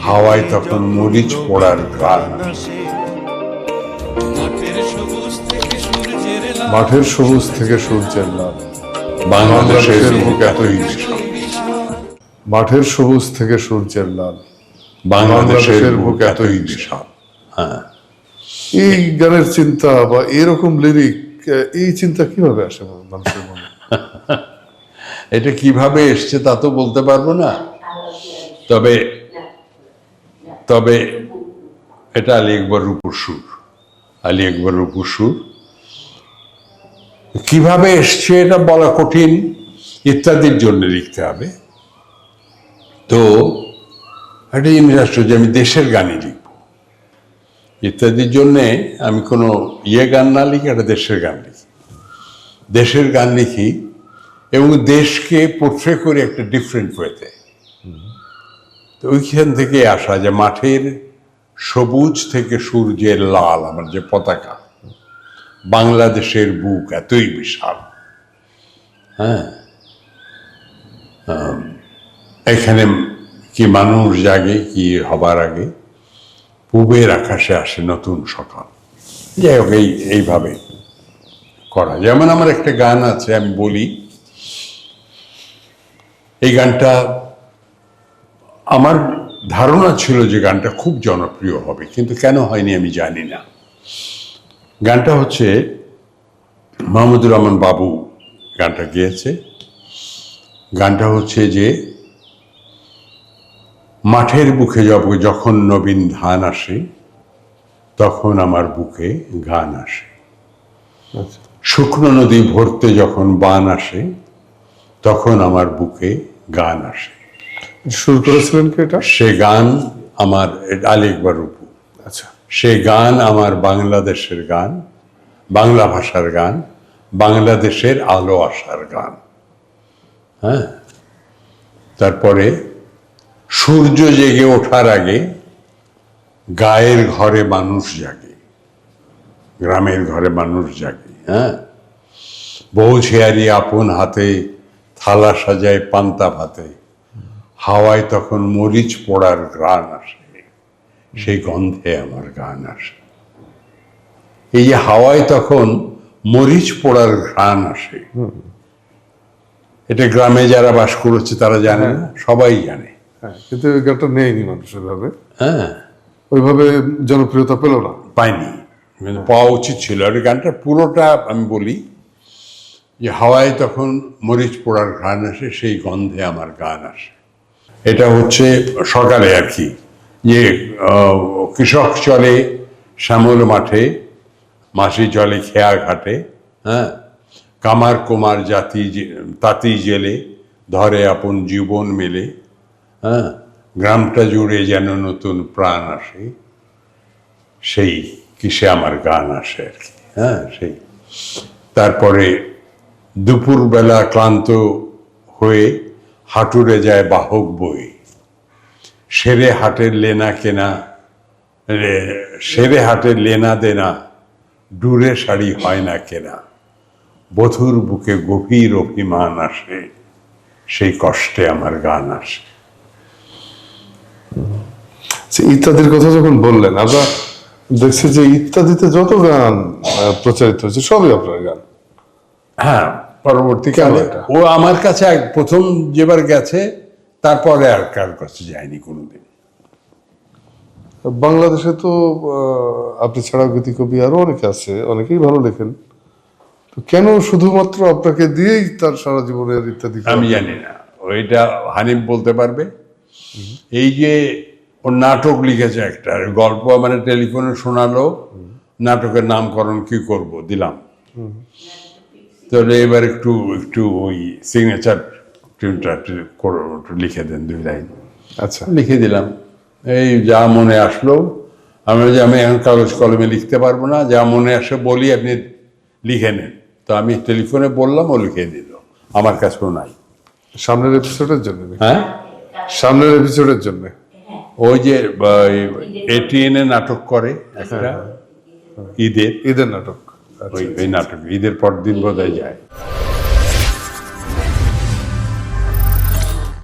হাওয়ায় তখন মরিচ পোড়ার গান। মাঠের সবুজ থেকে সূর্যের লাল, বাংলাদেশের বুক এতই বিশাল। মাঠের সবুজ থেকে সূর্যের লাল, বাংলাদেশের বুক এতই বিশাল। হ্যাঁ, এই গানের চিন্তা বা এরকম লিরিক, এই চিন্তা কিভাবে আসে মানুষের মনে? এটা কিভাবে এসছে তা তো বলতে পারবো না, তবে তবে এটা আলী আকবর রূপুর সুর। আলী আকবর রূপুর সুর কিভাবে এসছে এটা বলা কঠিন, ইত্যাদির জন্য লিখতে হবে। তো একটা জিনিস আসছে যে আমি দেশের গানই লিখব, ইত্যাদির জন্যে আমি কোনো গান না লিখি, একটা দেশের গান লিখি। দেশের গান লিখি এবং দেশকে পোট্রে করে একটা ডিফারেন্ট ওয়েতে। তো ওইখান থেকে আসা যে মাঠের সবুজ থেকে সূর্যের লাল, আমার যে পতাকা, বাংলাদেশের বুক এতই বিশাল। হ্যাঁ, এখানে কি মানুষ জাগে, কি হবার আগে পূবের আকাশে আসে নতুন সকাল। যাই হোক, এইভাবে করা। যেমন আমার একটা গান আছে, আমি বলি, এই গানটা আমার ধারণা ছিল যে গানটা খুব জনপ্রিয় হবে, কিন্তু কেন হয়নি আমি জানি না। গানটা হচ্ছে মাহমুদুর রহমান বাবু গানটা গেয়েছে। গানটা হচ্ছে যে মাঠের বুকে যখন নবীন ধান আসে, তখন আমার বুকে গান আসে। শুকনো নদী ভরতে যখন বান আসে, তখন আমার বুকে গান আসে। সুর করেছিলেন কি এটা? সে গান আমার আলী আকবর রূপু। আচ্ছা, সে গান আমার বাংলাদেশের গান, বাংলা ভাষার গান, বাংলাদেশের আলো আসার গান। হ্যাঁ, তারপরে সূর্য জেগে ওঠার আগে গায়ের ঘরে মানুষ জাগে, গ্রামের ঘরে মানুষ জাগে। হ্যাঁ, বউ ঝিয়ারি আপন হাতে থালা সাজায় পান্তা ভাতে, হাওয়ায় তখন মরিচ পোড়ার ঘ্রাণ আসে, সেই গন্ধে আমার গান আসে। এই যে হাওয়ায় তখন মরিচ পোড়ার ঘ্রাণ আসে, এটা গ্রামে যারা বাস করেছে তারা জানে না, সবাই জানে। হ্যাঁ, কিন্তু এই গানটা নেয়নি মানুষের ভাবে, হ্যাঁ, ওইভাবে জনপ্রিয়তা পেল না, পায়নি, কিন্তু পাওয়া উচিত ছিল। আর এই গানটা পুরোটা আমি বলি যে হাওয়ায় তখন মরিচ পোড়ার ঘ্রাণ আসে, সেই গন্ধে আমার গান আসে। এটা হচ্ছে সকালে আর কি, যে কৃষক চলে শ্যামল মাঠে, মাসি চলে খেয়া ঘাটে। হ্যাঁ, কামার কুমার তাঁতি জেলে, ধরে আপন জীবন মেলে। হ্যাঁ, গ্রামটা জুড়ে যেন নতুন প্রাণ আসে, সেই কিসে আমার গান আসে আর কি। হ্যাঁ, সেই তারপরে দুপুরবেলা ক্লান্ত হয়ে হাঁটুরে যায় বাহক বই, সেরে হাটের লেনা দেনা, ডুরে শাড়ি হয় না কেনা, বধুর বুকে গভীর অভিমান আসে, সেই কষ্টে আমার গান আসে। ইত্যাদির কথা যখন বললেন, আমরা দেখছি যে ইত্যাদিতে যত গান প্রচারিত হয়েছে সবই আপনার গান। হ্যাঁ, পরবর্তীকালে এটা? ও আমার কাছে প্রথম যেবার গেছে, তারপরে আর কার কাছে যায়নি কোনোদিন। বাংলাদেশে তো আপনি ছাড়া গীতিকবি আরো অনেকে আছে, অনেকেই ভালো লেখেন, তো কেন শুধুমাত্র আপনাকে দিয়েই তার সারা জীবনের ইত্যাদি? আমি জানি না, ওইটা হানিফ বলতে পারবে। এই যে ও নাটক লিখেছে একটা, গল্প মানে টেলিফোনে শোনালো, নাটকের নামকরণ কি করব, দিলাম। তাহলে এবার একটু একটু ওই সিগনেচার টিউনটা একটু লিখে দেন 2 লাইন। আচ্ছা, লিখে দিলাম, এই যা মনে আসলো। আমি এখন কাগজ কলমে লিখতে পারবো না, যা মনে আসে বলি, আপনি লিখে নেন। তো আমি টেলিফোনে বললাম, ও লিখে দিল, আমার কাছেও নাই। সামনের এপিসোডের জন্য? হ্যাঁ, সামনের এপিসোডের জন্য ওই যে ATN-এ নাটক করে একটা, ঈদের ঈদের নাটক। ওই নাটক ঈদের পর দিন বোধহয় যায়।